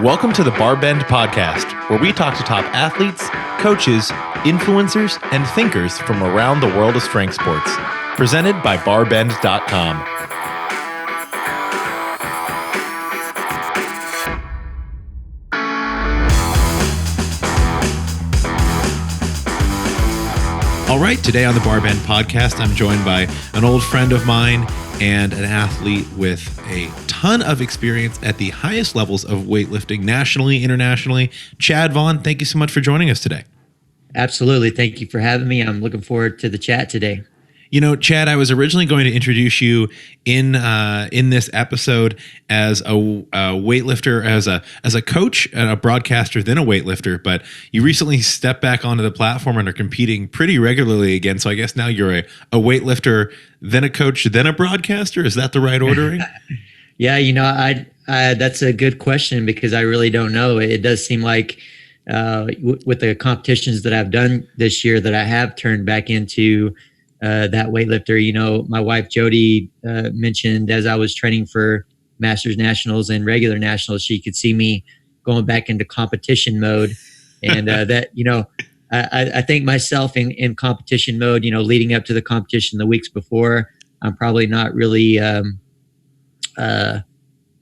Welcome to the BarBend podcast, where we talk to top athletes, coaches, influencers, and thinkers from around the world of strength sports. Presented by BarBend.com. All right, today on the BarBend podcast, I'm joined by an old friend of mine and an athlete with a ton of experience at the highest levels of weightlifting nationally, internationally. Chad Vaughn, thank you so much for joining us today. Absolutely. Thank you for having me. I'm looking forward to the chat today. You know, Chad, I was originally going to introduce you in this episode as a weightlifter, as a coach and a broadcaster, then a weightlifter. But you recently stepped back onto the platform and are competing pretty regularly again. So I guess now you're a weightlifter, then a coach, then a broadcaster. Is that the right ordering? Yeah, you know, I that's a good question because I really don't know. It does seem like with the competitions that I've done this year that I have turned back into that weightlifter. You know, my wife Jody mentioned as I was training for Masters Nationals and regular Nationals, she could see me going back into competition mode, and that, you know, I think myself in competition mode. You know, leading up to the competition the weeks before, I'm probably not really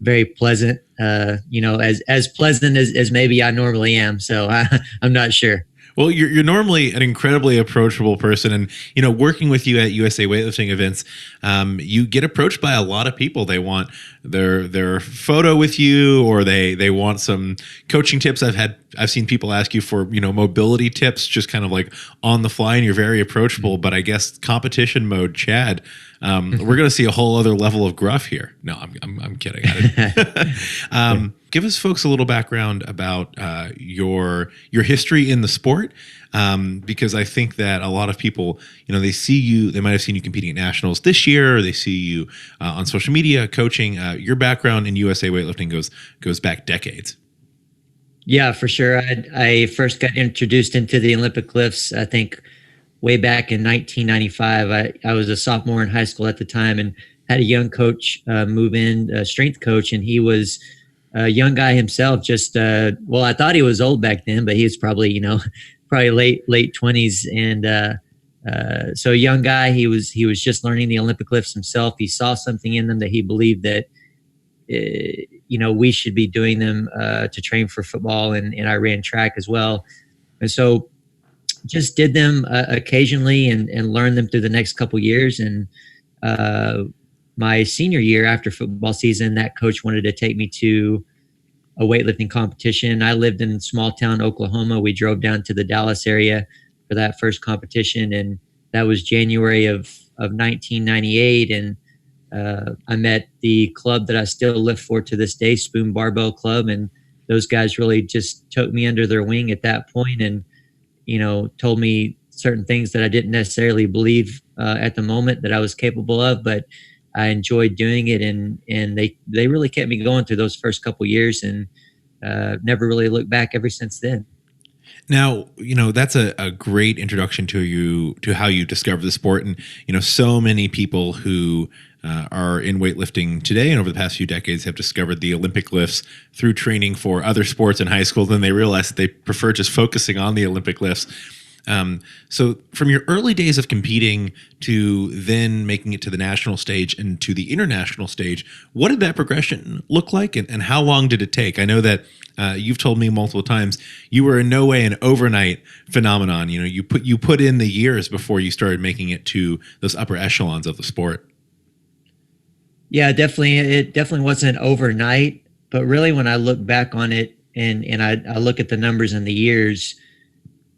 very pleasant. You know, as pleasant as maybe I normally am. So I'm not sure. Well, you're normally an incredibly approachable person, and you know, working with you at USA Weightlifting events, you get approached by a lot of people. They want their photo with you, or they want some coaching tips. I've seen people ask you for, you know, mobility tips, just kind of like on the fly, and you're very approachable. But I guess competition mode, Chad, we're going to see a whole other level of gruff here. No, I'm kidding. Give us folks a little background about your history in the sport, because I think that a lot of people, you know, they might have seen you competing at nationals this year, or they see you on social media coaching. Your background in USA Weightlifting goes back decades. Yeah, for sure. I first got introduced into the Olympic lifts, I think, way back in 1995. I was a sophomore in high school at the time and had a young coach move in, a strength coach, and he was a young guy himself. Just well, I thought he was old back then, but he was probably, you know, late 20s. And so a young guy, he was just learning the Olympic lifts himself. He saw something in them that he believed that you know, we should be doing them to train for football, and I ran track as well, and so just did them occasionally and learned them through the next couple years. And my senior year after football season, that coach wanted to take me to a weightlifting competition. I lived in small town Oklahoma. We drove down to the Dallas area for that first competition, and that was January of 1998. And I met the club that I still live for to this day, Spoon Barbell Club, and those guys really just took me under their wing at that point, and you know, told me certain things that I didn't necessarily believe at the moment that I was capable of, but I enjoyed doing it, and they really kept me going through those first couple years, and never really looked back ever since then. Now, you know, that's a great introduction to how you discovered the sport. And, you know, so many people who are in weightlifting today and over the past few decades have discovered the Olympic lifts through training for other sports in high school. Then they realize that they prefer just focusing on the Olympic lifts. So from your early days of competing to then making it to the national stage and to the international stage, what did that progression look like, and how long did it take? I know that you've told me multiple times you were in no way an overnight phenomenon. You know, you put in the years before you started making it to those upper echelons of the sport. Yeah, definitely. It definitely wasn't overnight, but really when I look back on it and I look at the numbers and the years,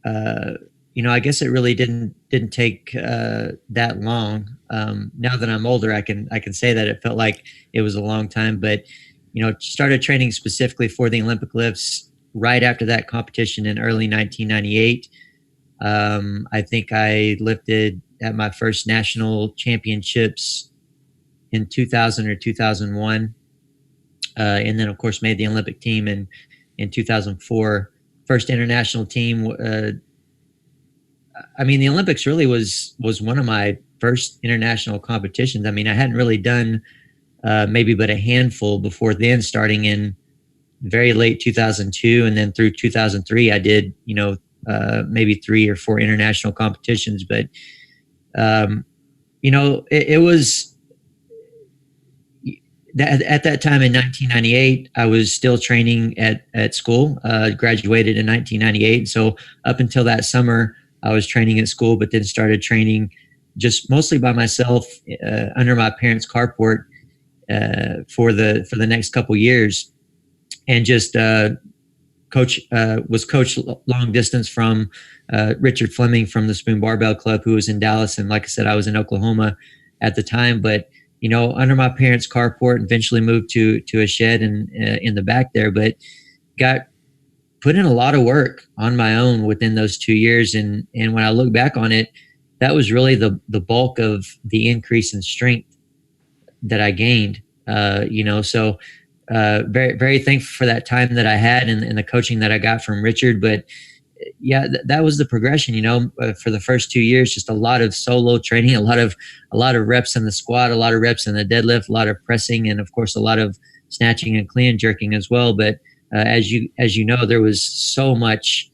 you know, I guess it really didn't take that long. Now that I'm older, I can say that it felt like it was a long time, but you know, started training specifically for the Olympic lifts right after that competition in early 1998. I think I lifted at my first national championships in 2000 or 2001. And then of course made the Olympic team in 2004, first international team. I mean, the Olympics really was one of my first international competitions. I mean, I hadn't really done maybe but a handful before then, starting in very late 2002, and then through 2003, I did, maybe 3 or 4 international competitions. But it was that at that time in 1998, I was still training at school. Graduated in 1998, so up until that summer, I was training at school, but then started training just mostly by myself under my parents' carport for the next couple years, and just was coach long distance from Richard Fleming from the Spoon Barbell Club, who was in Dallas, and like I said, I was in Oklahoma at the time. But under my parents' carport, eventually moved to a shed in the back there, but got put in a lot of work on my own within those 2 years. And when I look back on it, that was really the bulk of the increase in strength that I gained. So very, very thankful for that time that I had and the coaching that I got from Richard. But yeah, that was the progression, for the first 2 years, just a lot of solo training, a lot of reps in the squat, a lot of reps in the deadlift, a lot of pressing, and of course, a lot of snatching and clean and jerking as well. But as you know, there was so much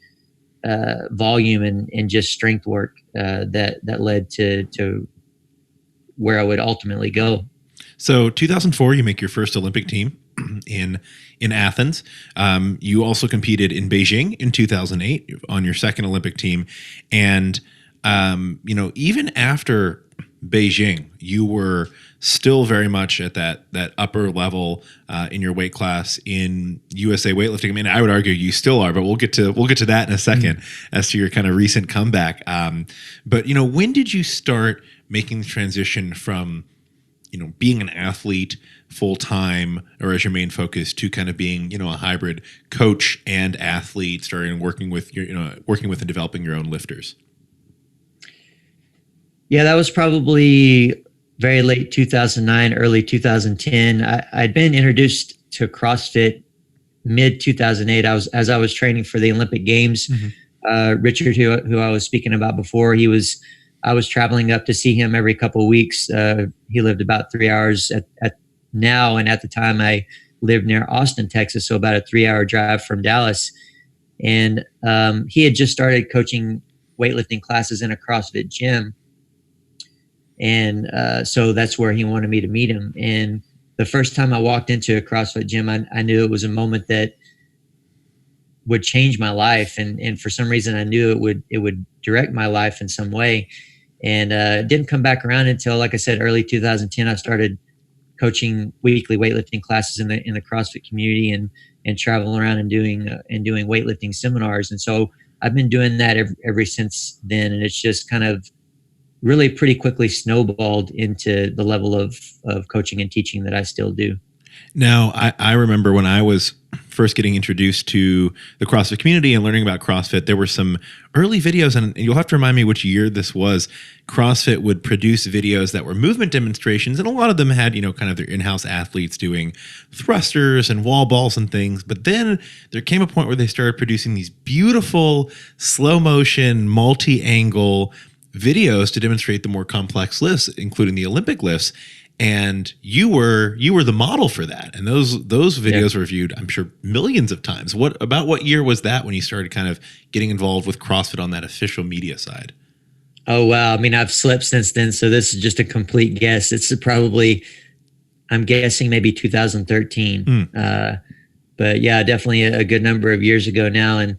volume and just strength work that led to where I would ultimately go. So 2004, you make your first Olympic team in Athens. You also competed in Beijing in 2008 on your second Olympic team. And, even after Beijing, you were still very much at that upper level in your weight class in USA Weightlifting. I mean, I would argue you still are, but we'll get to that in a second as to your kind of recent comeback. But when did you start making the transition from being an athlete full time or as your main focus to kind of being, a hybrid coach and athlete, starting working with and developing your own lifters? Yeah, that was probably very late 2009, early 2010. I'd been introduced to CrossFit mid 2008. As I was training for the Olympic Games. Richard, who I was speaking about before, I was traveling up to see him every couple of weeks. He lived about 3 hours at now, and at the time I lived near Austin, Texas, so about a 3-hour drive from Dallas. And he had just started coaching weightlifting classes in a CrossFit gym. And so that's where he wanted me to meet him. And the first time I walked into a CrossFit gym, I knew it was a moment that would change my life. And for some reason, I knew it would direct my life in some way. And it didn't come back around until, like I said, early 2010. I started coaching weekly weightlifting classes in the CrossFit community and traveling around and doing weightlifting seminars. And so I've been doing that ever since then. And it's just kind of really pretty quickly snowballed into the level of coaching and teaching that I still do. Now, I remember when I was first getting introduced to the CrossFit community and learning about CrossFit, there were some early videos, and you'll have to remind me which year this was. CrossFit would produce videos that were movement demonstrations, and a lot of them had, kind of their in-house athletes doing thrusters and wall balls and things. But then there came a point where they started producing these beautiful slow motion, multi-angle videos to demonstrate the more complex lifts, including the Olympic lifts. And you were the model for that. And those videos were viewed, I'm sure, millions of times. What year was that when you started kind of getting involved with CrossFit on that official media side? Oh, wow. I mean, I've slept since then, so this is just a complete guess. It's probably, I'm guessing maybe 2013. But yeah, definitely a good number of years ago now. And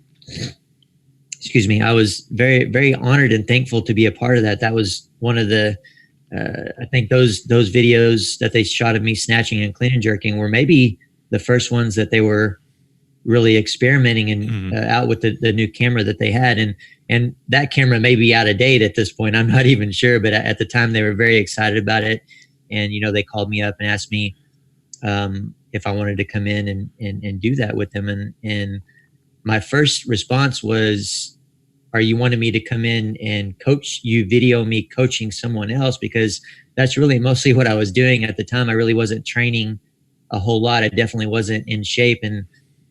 excuse me, I was very, very honored and thankful to be a part of that. That was one of the, I think those videos that they shot of me snatching and clean and jerking were maybe the first ones that they were really experimenting and out with the new camera that they had. And that camera may be out of date at this point. I'm not even sure, but at the time they were very excited about it. And, they called me up and asked me if I wanted to come in and do that with them. And my first response was, are you wanting me to come in and coach you, video me coaching someone else? Because that's really mostly what I was doing at the time. I really wasn't training a whole lot. I definitely wasn't in shape, and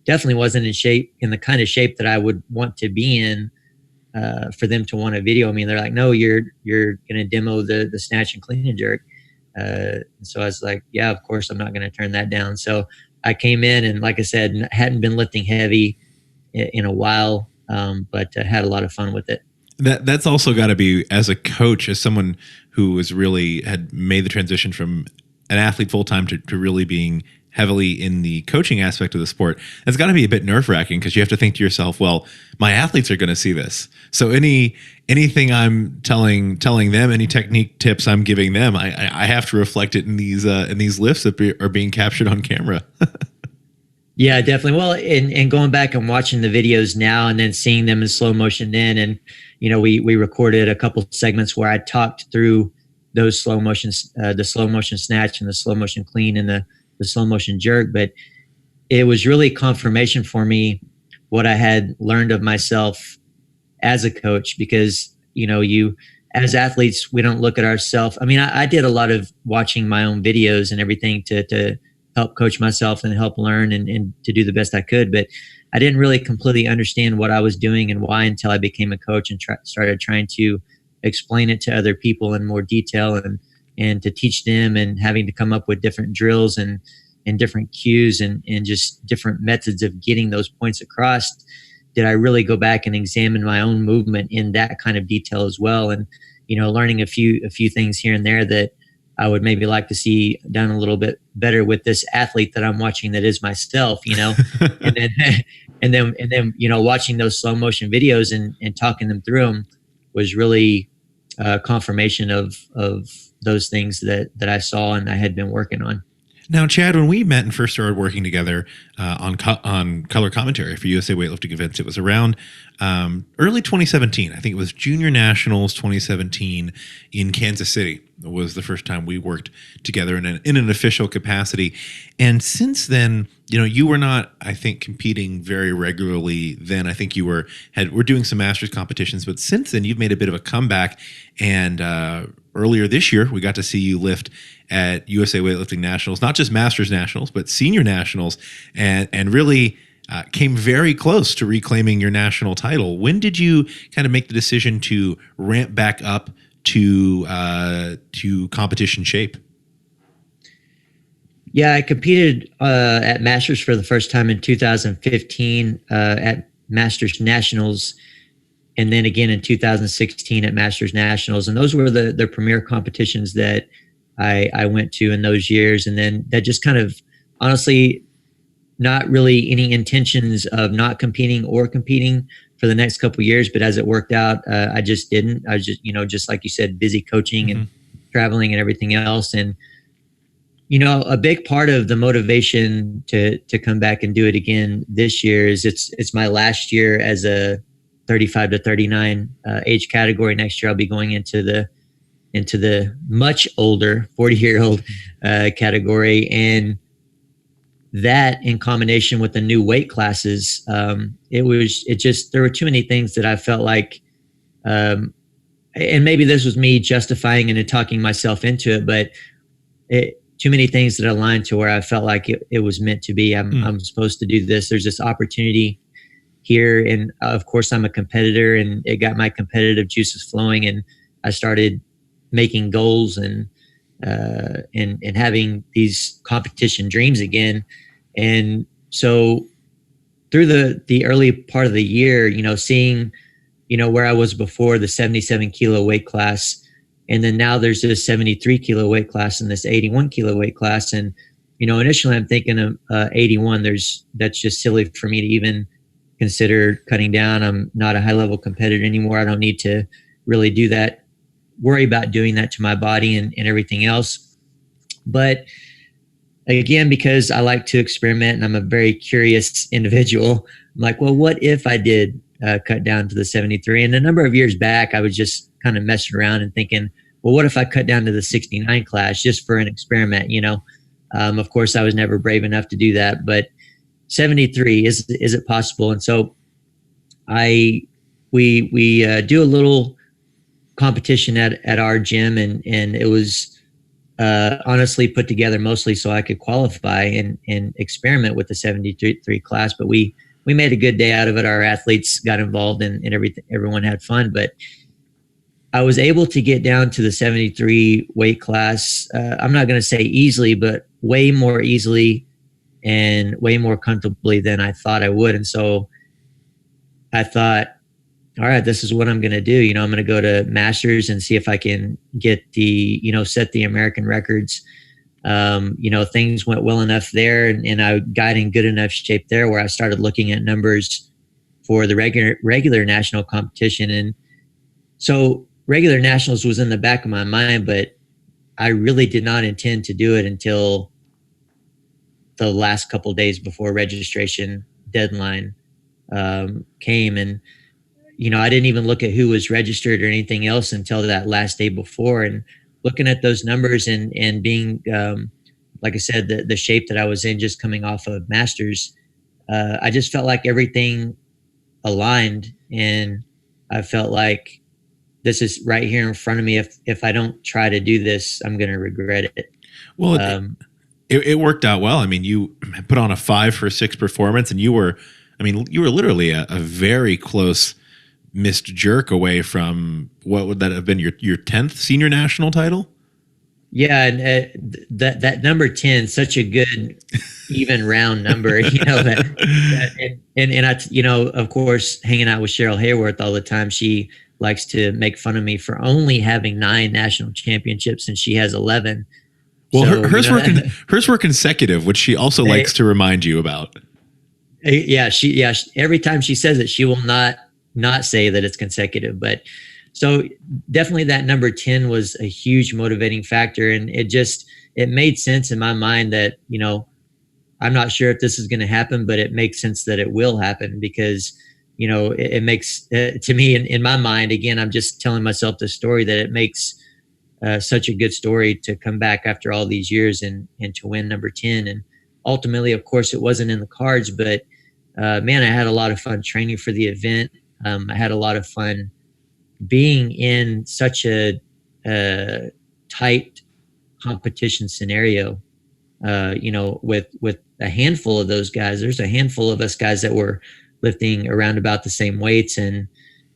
definitely wasn't in the kind of shape that I would want to be in for them to want to video me. And they're like, no, you're going to demo the snatch and clean and jerk. So I was like, yeah, of course, I'm not going to turn that down. So I came in and, like I said, hadn't been lifting heavy in a while, but had a lot of fun with it. That's also got to be, as a coach, as someone who was really had made the transition from an athlete full time to really being heavily in the coaching aspect of the sport. It's got to be a bit nerve wracking because you have to think to yourself, well, my athletes are going to see this, so anything I'm telling them, any technique tips I'm giving them, I have to reflect it in these lifts that are being captured on camera. Yeah, definitely. Well, and going back and watching the videos now and then seeing them in slow motion then, and, we recorded a couple segments where I talked through those slow motions, the slow motion snatch and the slow motion clean and the slow motion jerk. But it was really confirmation for me what I had learned of myself as a coach, because, you, as athletes, we don't look at ourselves. I mean, I did a lot of watching my own videos and everything to help coach myself and help learn and to do the best I could. But I didn't really completely understand what I was doing and why until I became a coach and started trying to explain it to other people in more detail and to teach them, and having to come up with different drills and different cues and just different methods of getting those points across. Did I really go back and examine my own movement in that kind of detail as well? And, learning a few things here and there that I would maybe like to see done a little bit better with this athlete that I'm watching that is myself, and then, watching those slow motion videos and talking them through them was really confirmation of those things that I saw and I had been working on. Now, Chad, when we met and first started working together on color commentary for USA Weightlifting events, it was around early 2017. I think it was Junior Nationals 2017 in Kansas City. It was the first time we worked together in an official capacity. And since then, you were not, I think, competing very regularly then. I think you were doing some masters competitions, but since then you've made a bit of a comeback. And earlier this year, we got to see you lift at USA Weightlifting Nationals, not just Masters Nationals, but Senior Nationals, and really came very close to reclaiming your national title. When did you kind of make the decision to ramp back up to competition shape? Yeah, I competed at Masters for the first time in 2015 at Masters Nationals, and then again in 2016 at Masters Nationals. And those were the premier competitions that I went to in those years. And then that just kind of, honestly, not really any intentions of not competing or competing for the next couple of years. But as it worked out, I just didn't. I was just, just like you said, busy coaching and traveling and everything else. And, a big part of the motivation to come back and do it again this year is it's my last year as a 35 to 39 age category. Next year, I'll be going into the much older 40-year-old category. And that, in combination with the new weight classes, there were too many things that I felt like, and maybe this was me justifying and talking myself into it, but too many things that aligned to where I felt like it was meant to be. I'm supposed to do this. There's this opportunity here. And of course I'm a competitor, and it got my competitive juices flowing, and I started making goals and having these competition dreams again. And so through the early part of the year, seeing, where I was before, the 77 kilo weight class, and then now there's this 73 kilo weight class and this 81 kilo weight class. And, initially I'm thinking of 81, that's just silly for me to even consider cutting down. I'm not a high level competitor anymore. I don't need to really worry about doing that to my body and everything else. But again, because I like to experiment and I'm a very curious individual, I'm like, well, what if I did cut down to the 73? And a number of years back, I was just kind of messing around and thinking, well, what if I cut down to the 69 class just for an experiment? Of course, I was never brave enough to do that, but 73, is it possible? And so we do a little competition at our gym, and it was honestly put together mostly so I could qualify and experiment with the 73 class. But we made a good day out of it. Our athletes got involved and everything. Everyone had fun. But I was able to get down to the 73 weight class. I'm not going to say easily, but way more easily and way more comfortably than I thought I would. And so I thought, all right, this is what I'm going to do. I'm going to go to Masters and see if I can get set the American records. Things went well enough there, and I got in good enough shape there where I started looking at numbers for the regular national competition. And so regular nationals was in the back of my mind, but I really did not intend to do it until the last couple of days before registration deadline came. And I didn't even look at who was registered or anything else until that last day before. And looking at those numbers and being, like I said, the shape that I was in just coming off of Masters, I just felt like everything aligned, and I felt like this is right here in front of me. If I don't try to do this, I'm going to regret it. Well, it worked out well. I mean, you put on a 5 for 6 performance, and you were literally a very close missed jerk away from what would that have been, your 10th senior national title? Yeah, and that number 10, such a good even round number, and I, of course, hanging out with Cheryl Hayworth all the time, she likes to make fun of me for only having 9 national championships, and she has 11. Well, so, hers were consecutive, which she also likes to remind you about. Yeah, every time she says it, she will not say that it's consecutive, but so definitely that number 10 was a huge motivating factor. And it made sense in my mind that, I'm not sure if this is going to happen, but it makes sense that it will happen because, it makes, to me, in my mind, again, I'm just telling myself the story that it makes such a good story to come back after all these years and to win number 10. And ultimately, of course, it wasn't in the cards, but man, I had a lot of fun training for the event. I had a lot of fun being in such a tight competition scenario, with a handful of those guys. There's a handful of us guys that were lifting around about the same weights, and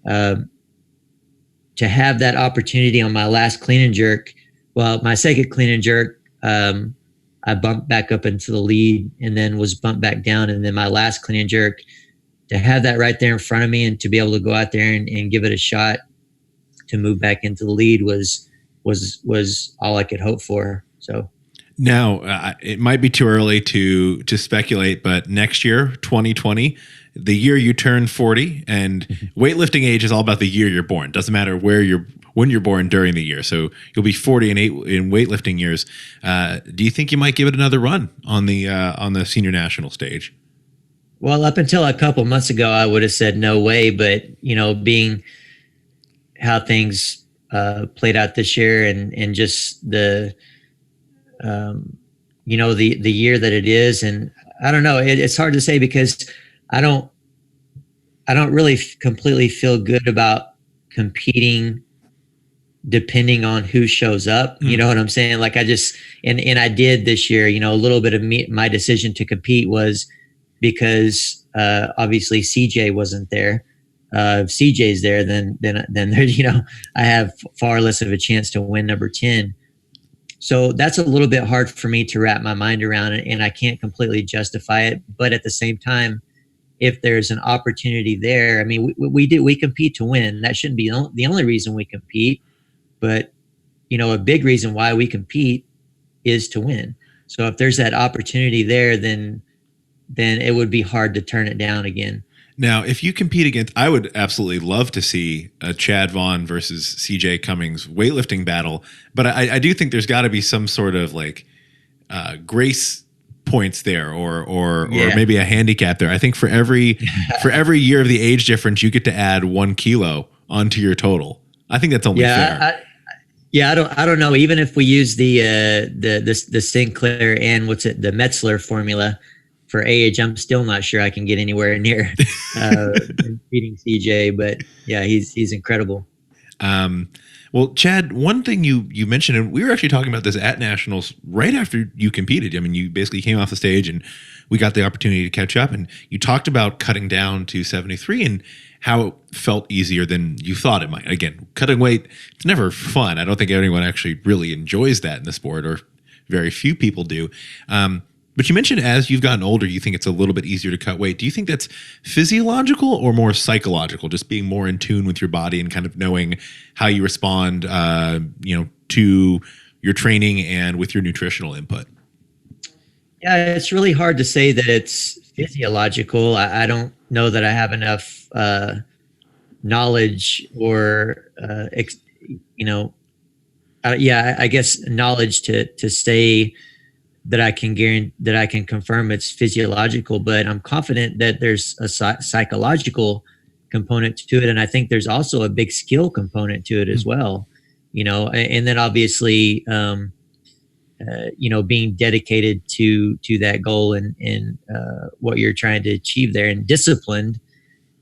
to have that opportunity on my last clean and jerk, my second clean and jerk, I bumped back up into the lead and then was bumped back down, and then my last clean and jerk, to have that right there in front of me and to be able to go out there and give it a shot to move back into the lead was all I could hope for. So now it might be too early to speculate, but next year, 2020, the year you turn 40, and weightlifting age is all about the year you're born. Doesn't matter when you're born during the year. So you'll be 40 in weightlifting years. Do you think you might give it another run on the senior national stage? Well, up until a couple months ago, I would have said no way. But, being how things played out this year and just the year that it is. And I don't know, it's hard to say because I don't really completely feel good about competing depending on who shows up. You know what I'm saying? Like I just, and I did this year, a little bit of my decision to compete was because obviously CJ wasn't there. If CJ's there, then there, I have far less of a chance to win number 10. So that's a little bit hard for me to wrap my mind around, and I can't completely justify it. But at the same time, if there's an opportunity there, I mean, we compete to win. That shouldn't be the only reason we compete, but a big reason why we compete is to win. So if there's that opportunity there, then it would be hard to turn it down again. Now, if you compete against, I would absolutely love to see a Chad Vaughn versus CJ Cummings weightlifting battle, but I do think there's got to be some sort of like grace points there, or maybe a handicap there. I think for every year of the age difference, you get to add 1 kilo onto your total. I think that's only fair. I don't know. Even if we use the Sinclair and the Metzler formula for age, I'm still not sure I can get anywhere near beating CJ. But yeah, he's incredible. Well, Chad, one thing you mentioned, and we were actually talking about this at Nationals right after you competed. I mean, you basically came off the stage and we got the opportunity to catch up, and you talked about cutting down to 73 and how it felt easier than you thought it might. Again, cutting weight, it's never fun. I don't think anyone actually really enjoys that in the sport, or very few people do. But you mentioned as you've gotten older, you think it's a little bit easier to cut weight. Do you think that's physiological or more psychological? Just being more in tune with your body and kind of knowing how you respond, to your training and with your nutritional input? Yeah, it's really hard to say that it's physiological. I don't know that I have enough knowledge or, I guess knowledge to say that I can guarantee that I can confirm it's physiological, but I'm confident that there's a psychological component to it. And I think there's also a big skill component to it as well, and then obviously, being dedicated to that goal and what you're trying to achieve there, and disciplined,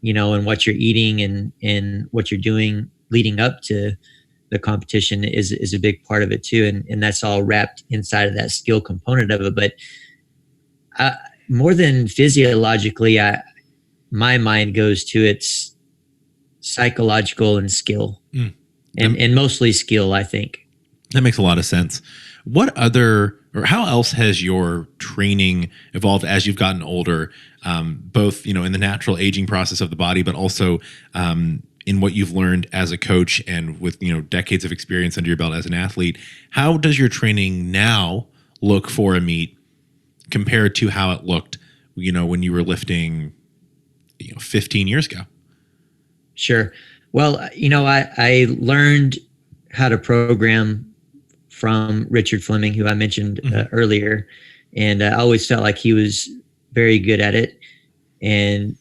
and what you're eating and what you're doing leading up to the competition is a big part of it too. And that's all wrapped inside of that skill component of it. But more than physiologically, my mind goes to its psychological and skill, and mostly skill, I think. That makes a lot of sense. How else has your training evolved as you've gotten older, both, in the natural aging process of the body, but also in what you've learned as a coach and with, decades of experience under your belt as an athlete? How does your training now look for a meet compared to how it looked, when you were lifting, 15 years ago? Sure. Well, I learned how to program from Richard Fleming, who I mentioned earlier. And I always felt like he was very good at it. And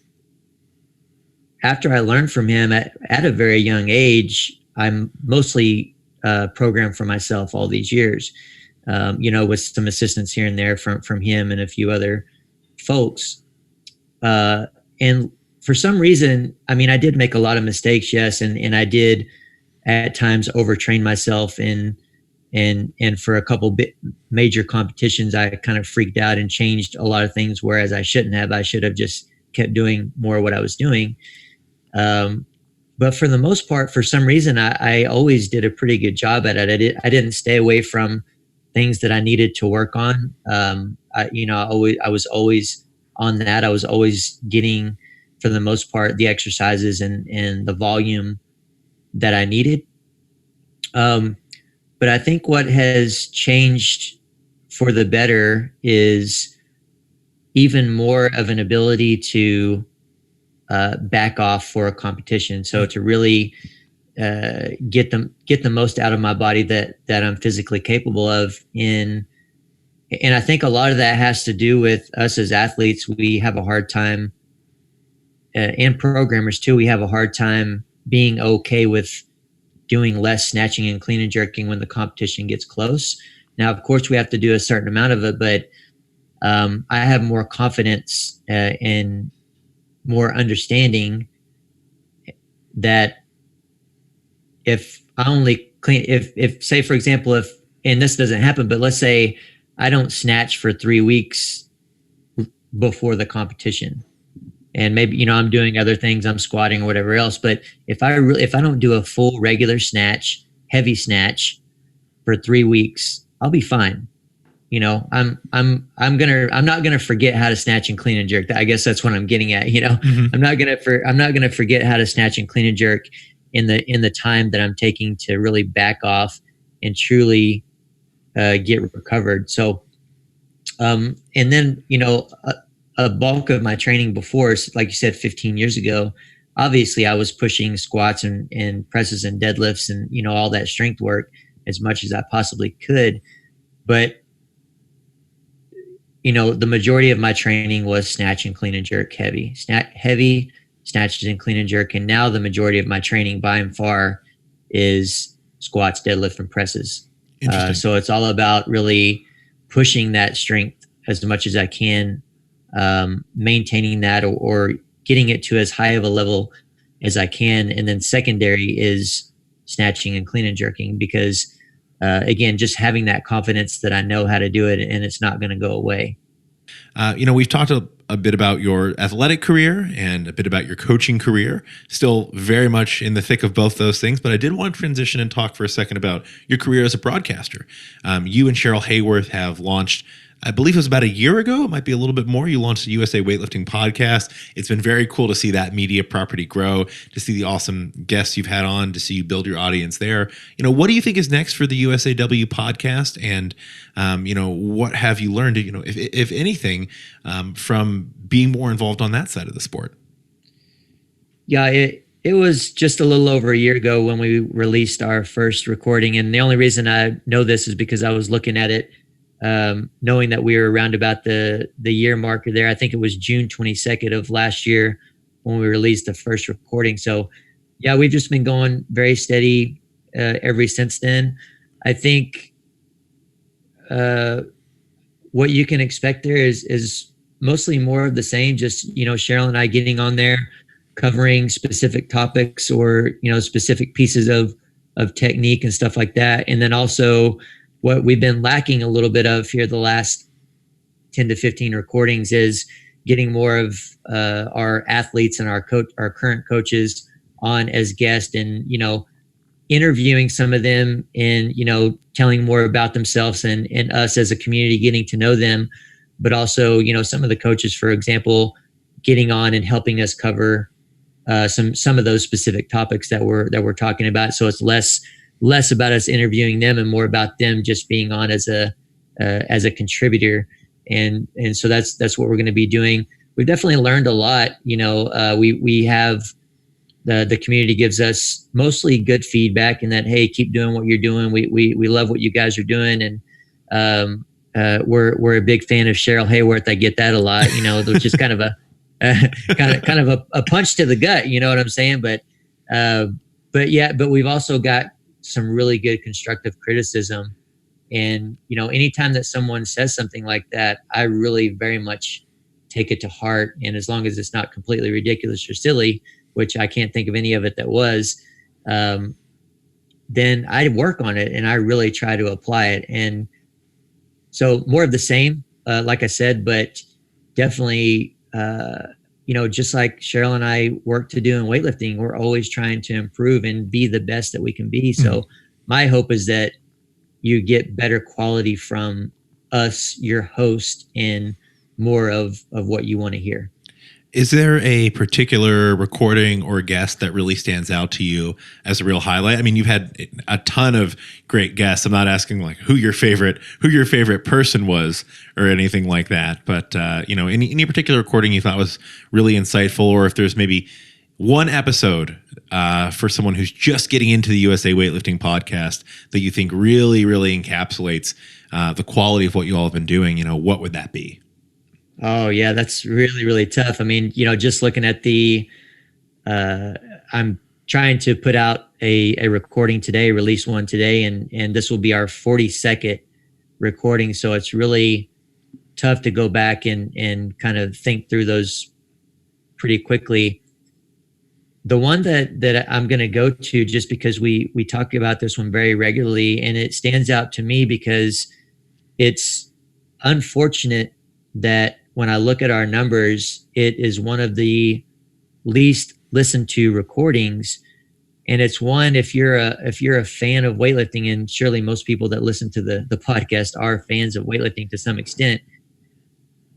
after I learned from him at a very young age, I'm mostly programmed for myself all these years, with some assistance here and there from him and a few other folks. And for some reason, I did make a lot of mistakes, yes, and I did at times overtrain myself, and for a couple major competitions, I kind of freaked out and changed a lot of things, whereas I shouldn't have. I should have just kept doing more of what I was doing. But for the most part, for some reason, I always did a pretty good job at it. I didn't stay away from things that I needed to work on. I was always on that. I was always getting, for the most part, the exercises and the volume that I needed. But I think what has changed for the better is even more of an ability to back off for a competition. So to really get the most out of my body that I'm physically capable of. And I think a lot of that has to do with us as athletes. We have a hard time, and programmers too, we have a hard time being okay with doing less snatching and clean and jerking when the competition gets close. Now, of course, we have to do a certain amount of it, but I have more confidence and more understanding that if I only clean, if say, for example, and this doesn't happen, but let's say I don't snatch for 3 weeks before the competition, and maybe, I'm doing other things, I'm squatting or whatever else. But if I don't do a full regular snatch, heavy snatch for 3 weeks, I'll be fine. I'm not gonna forget how to snatch and clean and jerk. I guess that's what I'm getting at. I'm not gonna forget how to snatch and clean and jerk in the time that I'm taking to really back off and truly get recovered. So, and then a bulk of my training before, like you said, 15 years ago, obviously I was pushing squats and presses and deadlifts and all that strength work as much as I possibly could, but the majority of my training was snatch and clean and jerk heavy snatches and clean and jerk. And now the majority of my training by and far is squats, deadlift, and presses. So it's all about really pushing that strength as much as I can, maintaining that or getting it to as high of a level as I can. And then secondary is snatching and clean and jerking, because again, just having that confidence that I know how to do it and it's not going to go away. We've talked a bit about your athletic career and a bit about your coaching career, still very much in the thick of both those things. But I did want to transition and talk for a second about your career as a broadcaster. You and Cheryl Hayworth have launched I believe it was about a year ago. It might be a little bit more. You launched the USA Weightlifting podcast. It's been very cool to see that media property grow, to see the awesome guests you've had on, to see you build your audience there. What do you think is next for the USAW podcast? And, what have you learned, if anything, from being more involved on that side of the sport? Yeah, it was just a little over a year ago when we released our first recording. And the only reason I know this is because I was looking at it, knowing that we were around about the year marker there. I think it was June 22nd of last year when we released the first recording. So yeah, we've just been going very steady ever since then. I think what you can expect there is mostly more of the same. Just, Cheryl and I getting on there, covering specific topics or, specific pieces of technique and stuff like that. And then also what we've been lacking a little bit of here the last 10 to 15 recordings is getting more of our athletes and our current coaches on as guests and, interviewing some of them and, telling more about themselves and us as a community, getting to know them. But also, some of the coaches, for example, getting on and helping us cover some of those specific topics that we're talking about. So it's less about us interviewing them and more about them just being on as a contributor. And so that's what we're going to be doing. We've definitely learned a lot. We have the community gives us mostly good feedback and that, hey, keep doing what you're doing. We love what you guys are doing. And we're a big fan of Cheryl Hayworth. I get that a lot, which is kind of a punch to the gut, you know what I'm saying? But we've also got some really good constructive criticism. And, anytime that someone says something like that, I really very much take it to heart. And as long as it's not completely ridiculous or silly, which I can't think of any of it that was, then I work on it and I really try to apply it. And so more of the same, like I said, but definitely, just like Cheryl and I work to do in weightlifting, we're always trying to improve and be the best that we can be. So my hope is that you get better quality from us, your host, and more of what you want to hear. Is there a particular recording or guest that really stands out to you as a real highlight? I mean, you've had a ton of great guests. I'm not asking like who your favorite person was or anything like that, but any particular recording you thought was really insightful, or if there's maybe one episode for someone who's just getting into the USA Weightlifting podcast that you think really, really encapsulates the quality of what you all have been doing, what would that be? Oh yeah, that's really, really tough. I mean, just looking at I'm trying to put out a recording today, release one today, and this will be our 42nd recording. So it's really tough to go back and kind of think through those pretty quickly. The one that I'm going to go to, just because we talk about this one very regularly, and it stands out to me because it's unfortunate that when I look at our numbers, it is one of the least listened to recordings. And it's one, if you're a fan of weightlifting, and surely most people that listen to the podcast are fans of weightlifting to some extent.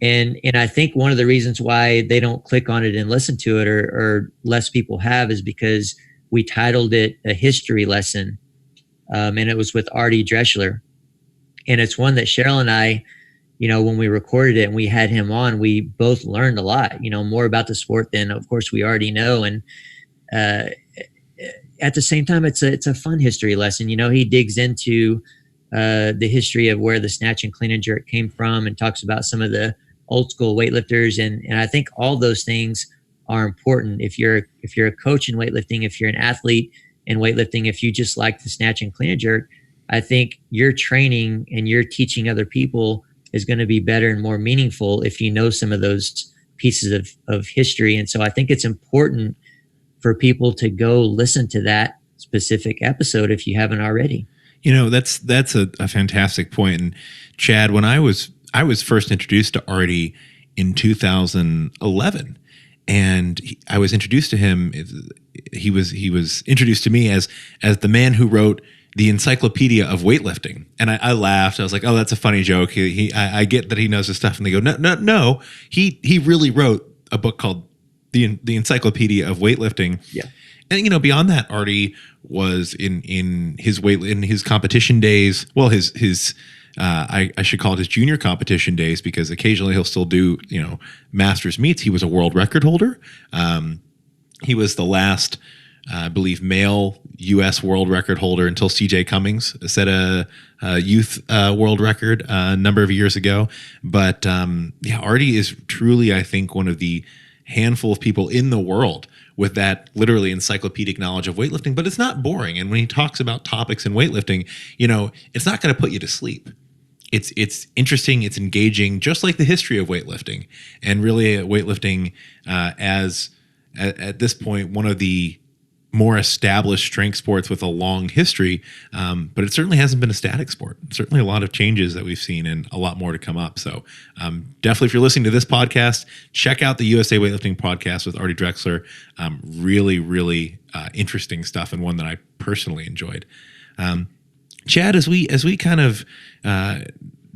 And I think one of the reasons why they don't click on it and listen to it, or less people have, is because we titled it a history lesson. And it was with Artie Dreschler. And it's one that Cheryl and I, when we recorded it and we had him on, we both learned a lot, more about the sport than, of course, we already know. And at the same time, it's a fun history lesson. He digs into the history of where the snatch and clean and jerk came from, and talks about some of the old school weightlifters. And I think all those things are important. If you're a coach in weightlifting, if you're an athlete in weightlifting, if you just like the snatch and clean and jerk, I think your training and your teaching other people is going to be better and more meaningful if you know some of those pieces of history. And so I think it's important for people to go listen to that specific episode if you haven't already. That's a fantastic point. And Chad, when I was first introduced to Artie in 2011, and I was introduced to him, he was introduced to me as the man who wrote the encyclopedia of weightlifting. And I laughed. I was like, oh, that's a funny joke. I get that he knows his stuff. And they go, no. He really wrote a book called the Encyclopedia of Weightlifting. Yeah. And beyond that, Artie was in his competition days. Well, his I should call it his junior competition days, because occasionally he'll still do masters meets. He was a world record holder. He was the last, I believe, male U.S. world record holder until C.J. Cummings set a youth world record a number of years ago. But Artie is truly, I think, one of the handful of people in the world with that literally encyclopedic knowledge of weightlifting. But it's not boring. And when he talks about topics in weightlifting, it's not going to put you to sleep. It's interesting. It's engaging, just like the history of weightlifting. And really, weightlifting as at this point, one of the more established strength sports with a long history, but it certainly hasn't been a static sport. Certainly a lot of changes that we've seen, and a lot more to come up. So definitely, if you're listening to this podcast, check out the USA Weightlifting podcast with Artie Drexler. Really, really interesting stuff, and one that I personally enjoyed. Chad, as we kind of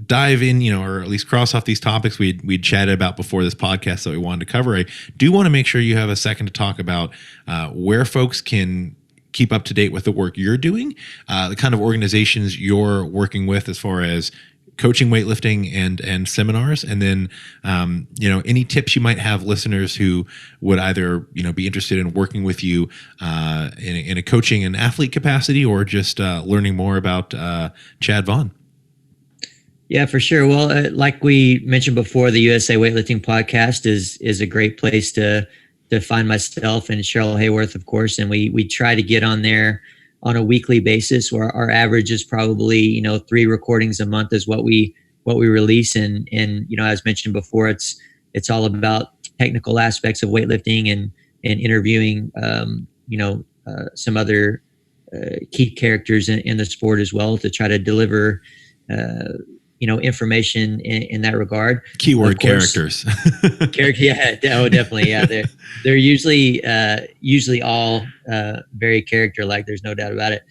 dive in, or at least cross off these topics we'd chatted about before this podcast that we wanted to cover, I do want to make sure you have a second to talk about where folks can keep up to date with the work you're doing, the kind of organizations you're working with as far as coaching weightlifting and seminars, and then any tips you might have listeners who would either be interested in working with you in a coaching and athlete capacity, or just learning more about Chad Vaughn. Yeah, for sure. Well, like we mentioned before, the USA Weightlifting podcast is a great place to find myself and Cheryl Hayworth, of course. And we try to get on there on a weekly basis, where our average is probably 3 recordings a month is what we release. And as mentioned before, it's all about technical aspects of weightlifting and interviewing some other key characters in the sport as well, to try to deliver information in that regard. Keyword characters. Yeah, definitely. Yeah, they're usually all very character-like. There's no doubt about it.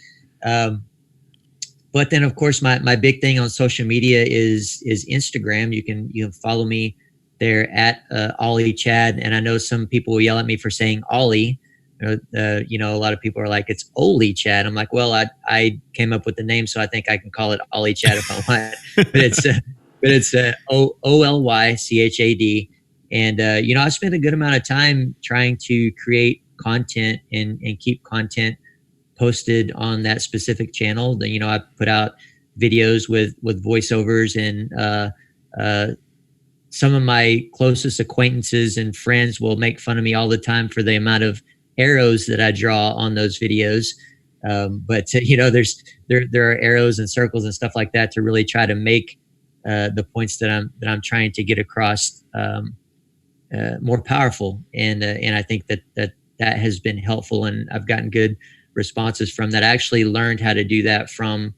But then, of course, my big thing on social media is Instagram. You can follow me there at Ollie Chad, and I know some people will yell at me for saying Ollie. A lot of people are like, it's Ollie Chad. I'm like, well, I came up with the name, so I think I can call it Ollie Chad if I want. But it's OLYCHAD. And I spent a good amount of time trying to create content and keep content posted on that specific channel. I put out videos with voiceovers, and some of my closest acquaintances and friends will make fun of me all the time for the amount of arrows that I draw on those videos. But there are arrows and circles and stuff like that to really try to make the points that I'm trying to get across more powerful. And I think that has been helpful, and I've gotten good responses from that. I actually learned how to do that from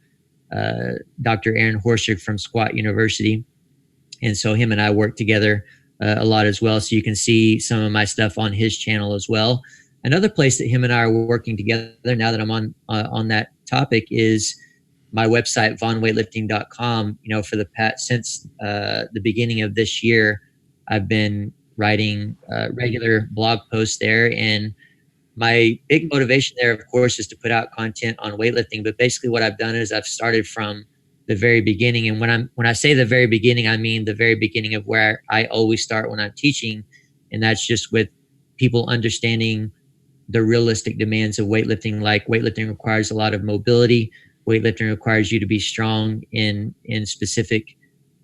Dr. Aaron Horschig from Squat University. And so him and I work together a lot as well. So you can see some of my stuff on his channel as well. Another place that him and I are working together, now that I'm on that topic, is my website, vaughnweightlifting.com. Since the beginning of this year, I've been writing regular blog posts there. And my big motivation there, of course, is to put out content on weightlifting. But basically what I've done is I've started from the very beginning. And when I say the very beginning, I mean the very beginning of where I always start when I'm teaching. And that's just with people understanding the realistic demands of weightlifting. Like, weightlifting requires a lot of mobility. Weightlifting requires you to be strong in specific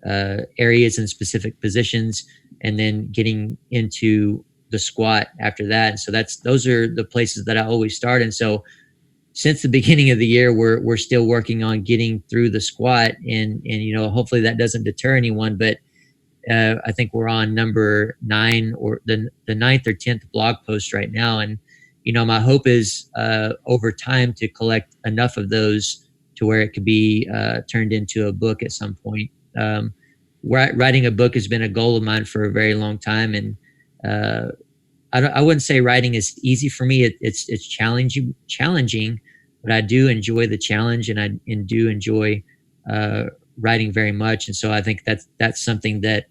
areas and specific positions, and then getting into the squat after that. And so those are the places that I always start. And so since the beginning of the year, we're still working on getting through the squat, and hopefully that doesn't deter anyone. But I think we're on number 9 or the 9th or 10th blog post right now. And my hope is over time to collect enough of those to where it could be turned into a book at some point. Writing a book has been a goal of mine for a very long time, and I wouldn't say writing is easy for me. It's challenging, but I do enjoy the challenge, and I do enjoy writing very much. And so I think that's something that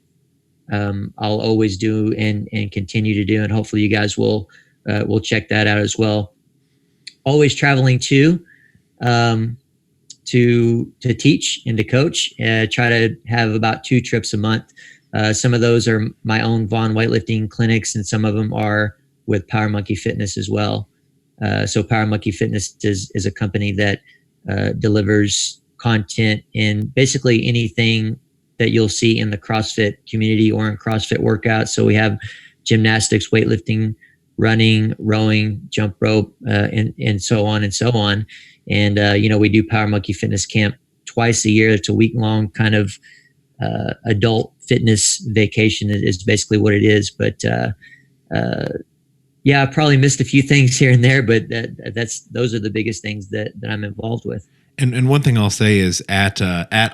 I'll always do and continue to do. And hopefully you guys will check that out as well. Always traveling too, to teach and to coach. Try to have about 2 trips a month. Some of those are my own Vaughn weightlifting clinics, and some of them are with Power Monkey Fitness as well. So Power Monkey Fitness is a company that delivers content in basically anything that you'll see in the CrossFit community or in CrossFit workouts. So we have gymnastics, weightlifting, running, rowing, jump rope, and so on and so on. And, we do Power Monkey Fitness Camp twice a year. It's a week-long kind of adult fitness vacation is basically what it is. But I probably missed a few things here and there, but those are the biggest things that I'm involved with. And one thing I'll say is at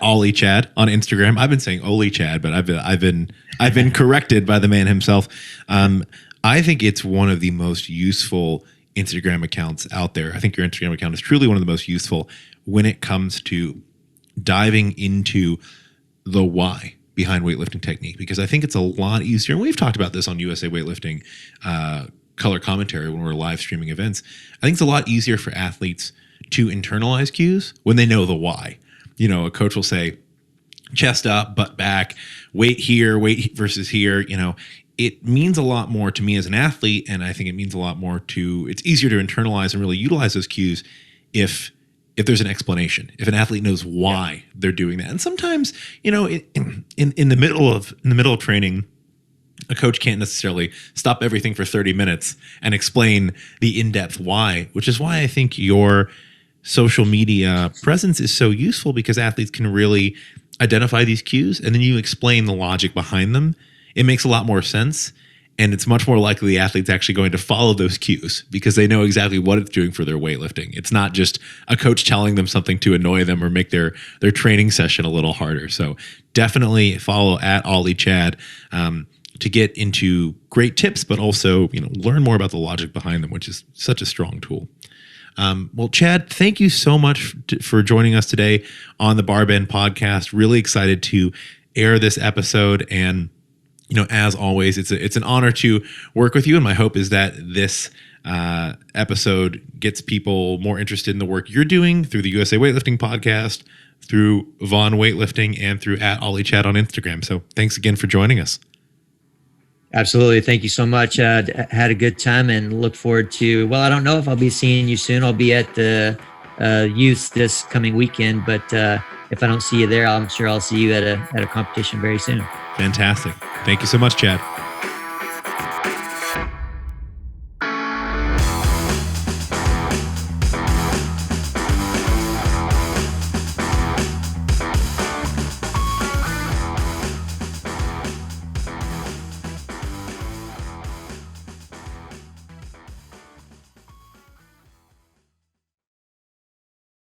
Ollie Chad on Instagram. I've been saying Oli Chad, but I've been corrected by the man himself. I think it's one of the most useful Instagram accounts out there. I think your Instagram account is truly one of the most useful when it comes to diving into the why behind weightlifting technique, because I think it's a lot easier. And we've talked about this on USA Weightlifting color commentary when we're live streaming events. I think it's a lot easier for athletes to internalize cues when they know the why. A coach will say, chest up, butt back, weight here, weight versus here. It means a lot more to me as an athlete, and I think it means a lot more it's easier to internalize and really utilize those cues if there's an explanation, if an athlete knows why they're doing that. And sometimes, in the middle of training, a coach can't necessarily stop everything for 30 minutes and explain the in-depth why, which is why I think your social media presence is so useful, because athletes can really identify these cues and then you explain the logic behind them. It makes a lot more sense, and it's much more likely the athlete's actually going to follow those cues because they know exactly what it's doing for their weightlifting. It's not just a coach telling them something to annoy them or make their training session a little harder. So definitely follow at Ollie Chad to get into great tips, but also learn more about the logic behind them, which is such a strong tool. Well, Chad, thank you so much for joining us today on the BarBend podcast. Really excited to air this episode, and as always, it's an honor to work with you. And my hope is that this episode gets people more interested in the work you're doing through the USA Weightlifting podcast, through Vaughn Weightlifting, and through at Ollie Chad on Instagram. So thanks again for joining us. Absolutely. Thank you so much. Had a good time and look forward to, I don't know if I'll be seeing you soon. I'll be at the youth this coming weekend, but if I don't see you there, I'm sure I'll see you at a competition very soon. Fantastic. Thank you so much, Chad.